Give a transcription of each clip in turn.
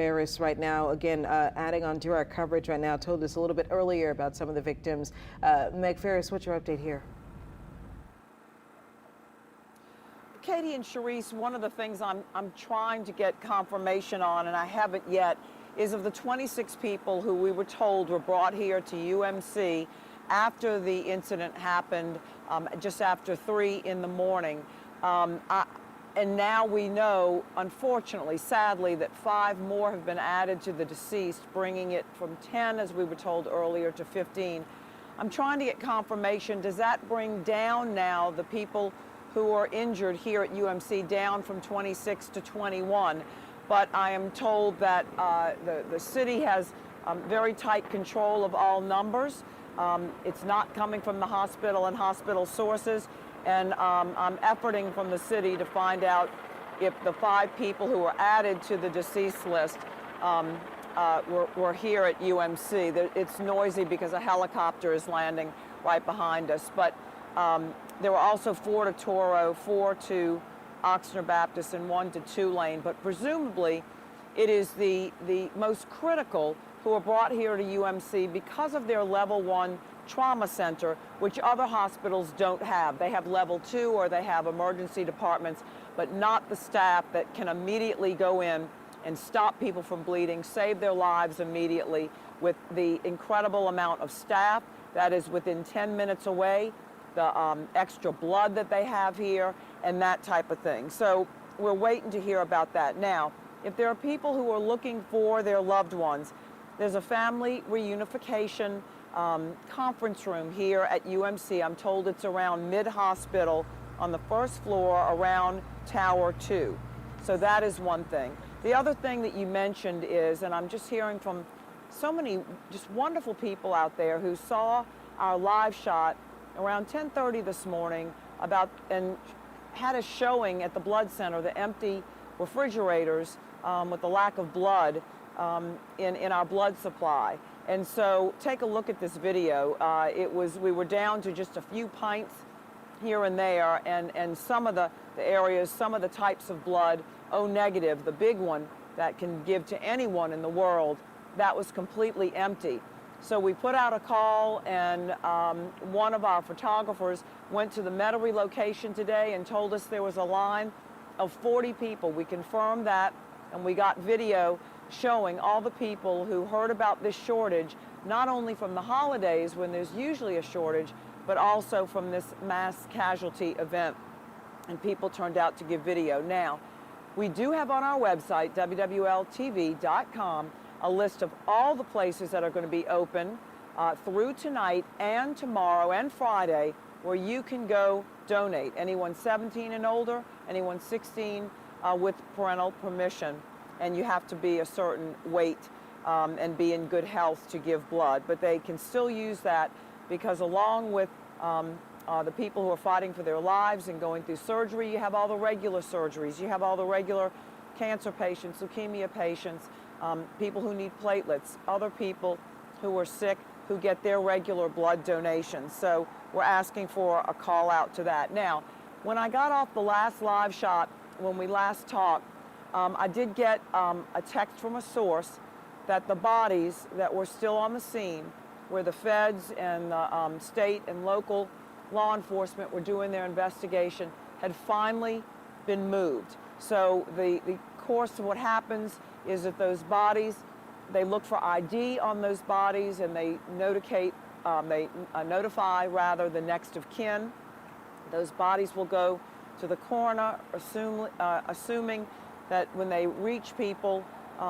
Ferris right now, again, adding on to our coverage right now, told us a little bit earlier about some of the victims. Meg Ferris, what's your update here? Katie and Sharice, one of the things I'm trying to get confirmation on, and I haven't yet, is of the 26 people who we were told were brought here to UMC after the incident happened, just after 3 in the morning. And now we know, unfortunately, sadly, that 5 more have been added to the deceased, bringing it from 10, as we were told earlier, to 15. I'm trying to get confirmation. Does that bring down now the people who are injured here at UMC down from 26 to 21? But I am told that the city has very tight control of all numbers. It's not coming from the hospital and hospital sources. And I'm efforting from the city to find out if the 5 people who were added to the deceased list were here at UMC. It's noisy because a helicopter is landing right behind us. But there were also 4 to Toro, 4 to Oxnard Baptist, and 1 to Tulane. But presumably, it is the most critical who are brought here to UMC because of their level 1 trauma center, which other hospitals don't have. They have level 2 or they have emergency departments, but not the staff that can immediately go in and stop people from bleeding, save their lives immediately, with the incredible amount of staff that is within 10 minutes away, the extra blood that they have here, and that type of thing. So we're waiting to hear about that. Now, if there are people who are looking for their loved ones, there's a family reunification conference room here at UMC. I'm told it's around mid-hospital on the 1st floor around Tower 2. So that is one thing. The other thing that you mentioned is, and I'm just hearing from so many just wonderful people out there who saw our live shot around 10:30 this morning and had a showing at the blood center, the empty refrigerators with the lack of blood in our blood supply. And so take a look at this video. We were down to just a few pints here and there, and some of the areas, some of the types of blood, O negative, the big one that can give to anyone in the world, that was completely empty. So we put out a call, and one of our photographers went to the Metairie location today and told us there was a line of 40 people. We confirmed that, and we got video showing all the people who heard about this shortage, not only from the holidays when there's usually a shortage, but also from this mass casualty event. And people turned out to give video. Now, we do have on our website, WWLTV.com, a list of all the places that are going to be open through tonight and tomorrow and Friday, where you can go donate. Anyone 17 and older, anyone 16 with parental permission. And you have to be a certain weight and be in good health to give blood. But they can still use that because along with the people who are fighting for their lives and going through surgery, you have all the regular surgeries. You have all the regular cancer patients, leukemia patients, people who need platelets, other people who are sick who get their regular blood donations. So we're asking for a call out to that. Now, when I got off the last live shot, when we last talked, I did get a text from a source that the bodies that were still on the scene, where the feds and the state and local law enforcement were doing their investigation, had finally been moved. So the course of what happens is that those bodies, they look for ID on those bodies, and they notify the next of kin. Those bodies will go to the coroner, assuming that when they reach people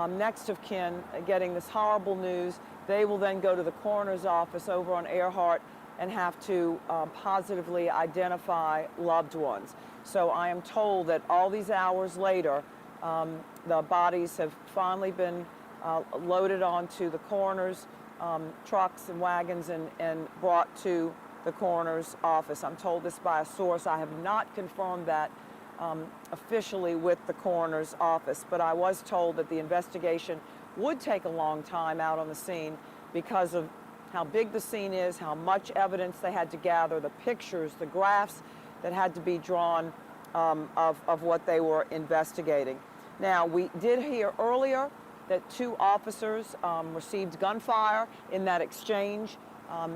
next of kin getting this horrible news, they will then go to the coroner's office over on Earhart and have to positively identify loved ones. So I am told that all these hours later, the bodies have finally been loaded onto the coroner's trucks and wagons and brought to the coroner's office. I'm told this by a source. I have not confirmed that officially with the coroner's office, but I was told that the investigation would take a long time out on the scene because of how big the scene is, how much evidence they had to gather, the pictures, the graphs that had to be drawn of what they were investigating. Now, we did hear earlier that 2 officers received gunfire in that exchange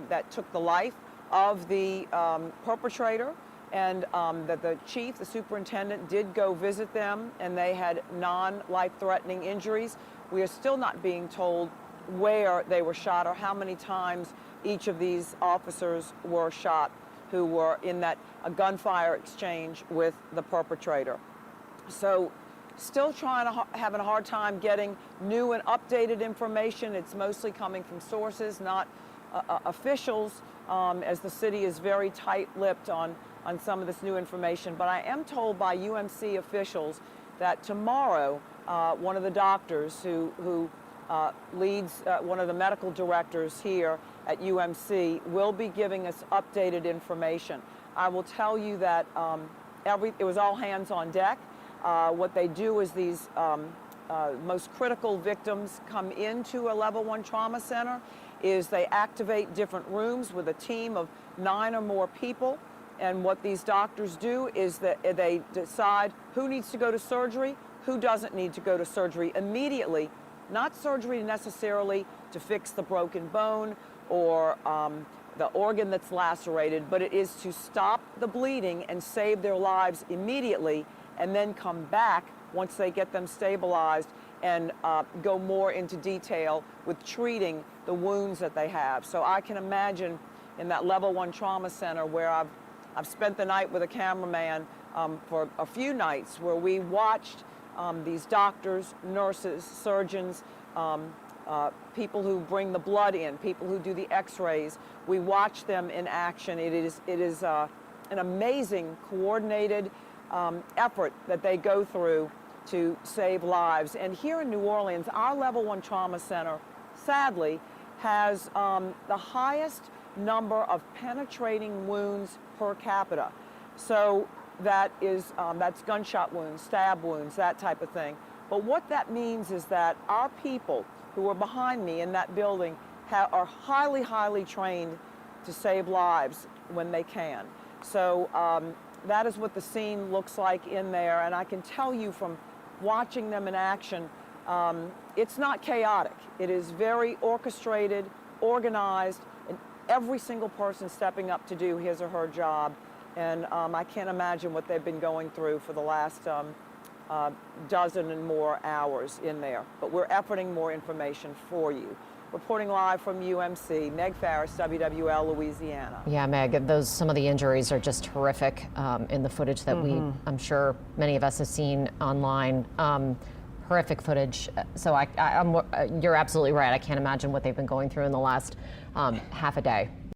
that took the life of the perpetrator, and that the chief, the superintendent, did go visit them, and they had non-life-threatening injuries. We are still not being told where they were shot or how many times each of these officers were shot who were in that gunfire exchange with the perpetrator. So still having a hard time getting new and updated information. It's mostly coming from sources, not officials, as the city is very tight-lipped on some of this new information. But I am told by UMC officials that tomorrow, one of the doctors who leads, one of the medical directors here at UMC, will be giving us updated information. I will tell you that it was all hands on deck. What they do is these most critical victims come into a level 1 trauma center, is they activate different rooms with a team of 9 or more people. And what these doctors do is that they decide who needs to go to surgery, who doesn't need to go to surgery immediately. Not surgery necessarily to fix the broken bone or the organ that's lacerated, but it is to stop the bleeding and save their lives immediately, and then come back once they get them stabilized and go more into detail with treating the wounds that they have. So I can imagine in that level 1 trauma center where I've spent the night with a cameraman for a few nights, where we watched these doctors, nurses, surgeons, people who bring the blood in, people who do the x-rays. We watch them in action. It is an amazing coordinated effort that they go through to save lives. And here in New Orleans, our level 1 trauma center, sadly, has the highest number of penetrating wounds per capita. So that's gunshot wounds, stab wounds, that type of thing. But what that means is that our people who are behind me in that building are highly, highly trained to save lives when they can. So that is what the scene looks like in there. And I can tell you from watching them in action, it's not chaotic. It is very orchestrated, organized, and every single person stepping up to do his or her job. And I can't imagine what they've been going through for the last dozen and more hours in there. But we're efforting more information for you. Reporting live from UMC, Meg Farris, WWL, Louisiana. Yeah, Meg, some of the injuries are just horrific in the footage that I'm sure many of us have seen online. Horrific footage. So you're absolutely right. I can't imagine what they've been going through in the last half a day.